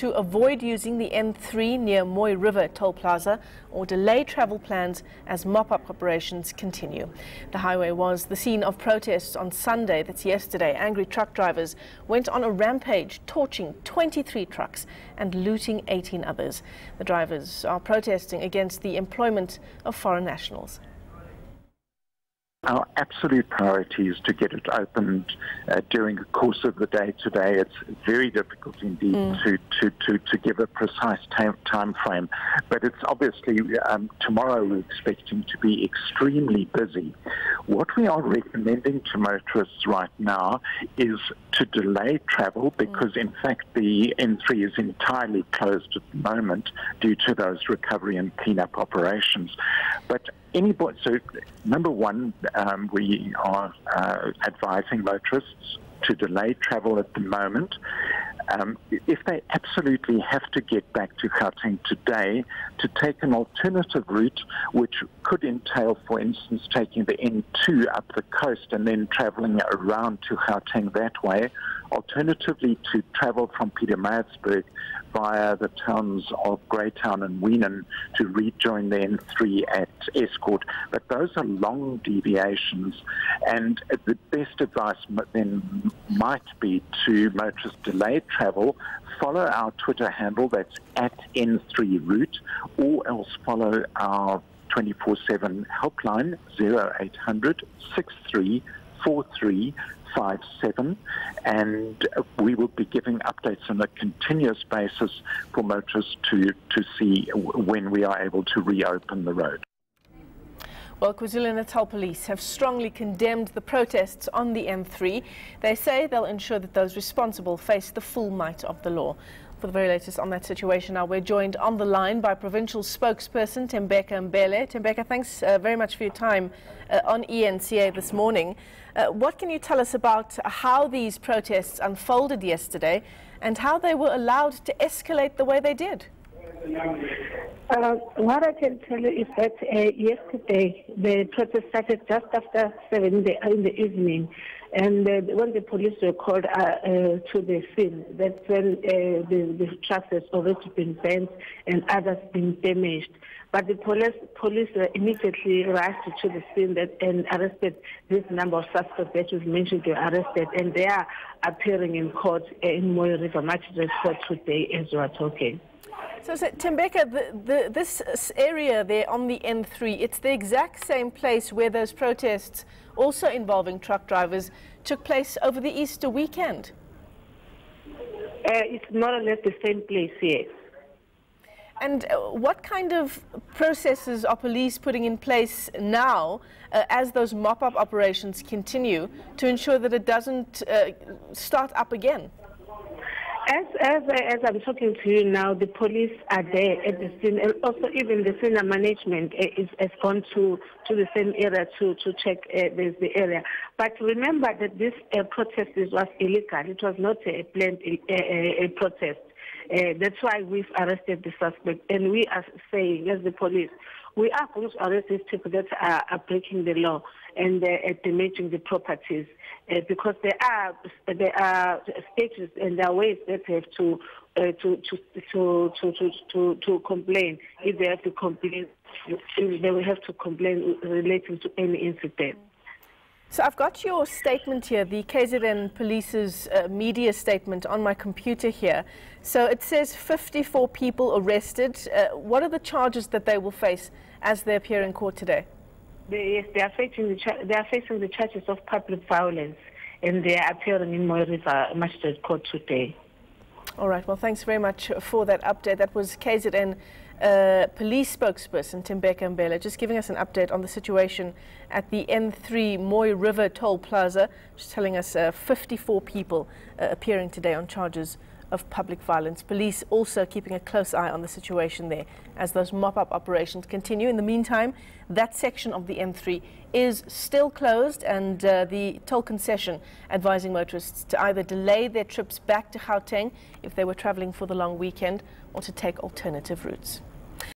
to avoid using the N3 near Mooi River Toll Plaza or delay travel plans as mop-up operations continue. The highway was the scene of protests on Sunday, that's yesterday. Angry truck drivers went on a rampage, torching 23 trucks and looting 18 others. The drivers are protesting against the employment of foreign nationals. Our absolute priority is to get it opened during the course of the day today. It's very difficult indeed to give a precise time frame, but it's obviously tomorrow we're expecting to be extremely busy. What we are recommending to motorists right now is to delay travel because in fact the N3 is entirely closed at the moment due to those recovery and cleanup operations. But so number one, we are advising motorists to delay travel at the moment. If they absolutely have to get back to Gauteng today, to take an alternative route, which could entail, for instance, taking the N2 up the coast and then travelling around to Gauteng that way. Alternatively, to travel from Pietermaritzburg via the towns of Greytown and Weenan to rejoin the N3 at Escort. But those are long deviations, and the best advice then might be to motorists delay travel, follow our Twitter handle, that's at N3 route, or else follow our 24/7 helpline 0800 63 4357, and we will be giving updates on a continuous basis for motorists to see when we are able to reopen the road. Well, KwaZulu-Natal police have strongly condemned the protests on the N3. They say they'll ensure that those responsible face the full might of the law. For the very latest on that situation now, we're joined on the line by provincial spokesperson Thembeka Mbele. Thembeka, thanks very much for your time on ENCA this morning. What can you tell us about how these protests unfolded yesterday and how they were allowed to escalate the way they did? What I can tell you is that yesterday the protest started just after 7 in the evening. And when the police were called to the scene, that's when the trucks has already been burnt and others been damaged. But the police immediately rushed to the scene and arrested this number of suspects that you've mentioned were arrested, and they are appearing in court in Mooi River Magistrates Court today as we are talking. So Thembeka, this area there on the N3, it's the exact same place where those protests, also involving truck drivers, took place over the Easter weekend? It's more or less the same place, yes. And what kind of processes are police putting in place now as those mop-up operations continue to ensure that it doesn't start up again? As I'm talking to you now, the police are there at the scene, and also even the senior management has gone to the same area to check the area. But remember that this protest was illegal. It was not a planned protest. That's why we've arrested the suspect, and we are saying, as the police, we are going to arrest these people that are breaking the law and damaging the properties, because there are stages and there are ways that they have to complain. If they have to complain, they will have to complain relating to any incident. So I've got your statement here, the KZN Police's media statement on my computer here. So it says 54 people arrested. What are the charges that they will face as they appear in court today? Yes, they are facing the charges of public violence, and they are appearing in Mooi River Magistrate Court today. All right. Well, thanks very much for that update. That was KZN police spokesperson Thembeka Mbele just giving us an update on the situation at the N3 Mooi River Toll Plaza, just telling us 54 people appearing today on charges of public violence. Police also keeping a close eye on the situation there as those mop-up operations continue. In the meantime, that section of the N3 is still closed, and the toll concession advising motorists to either delay their trips back to Gauteng if they were travelling for the long weekend or to take alternative routes.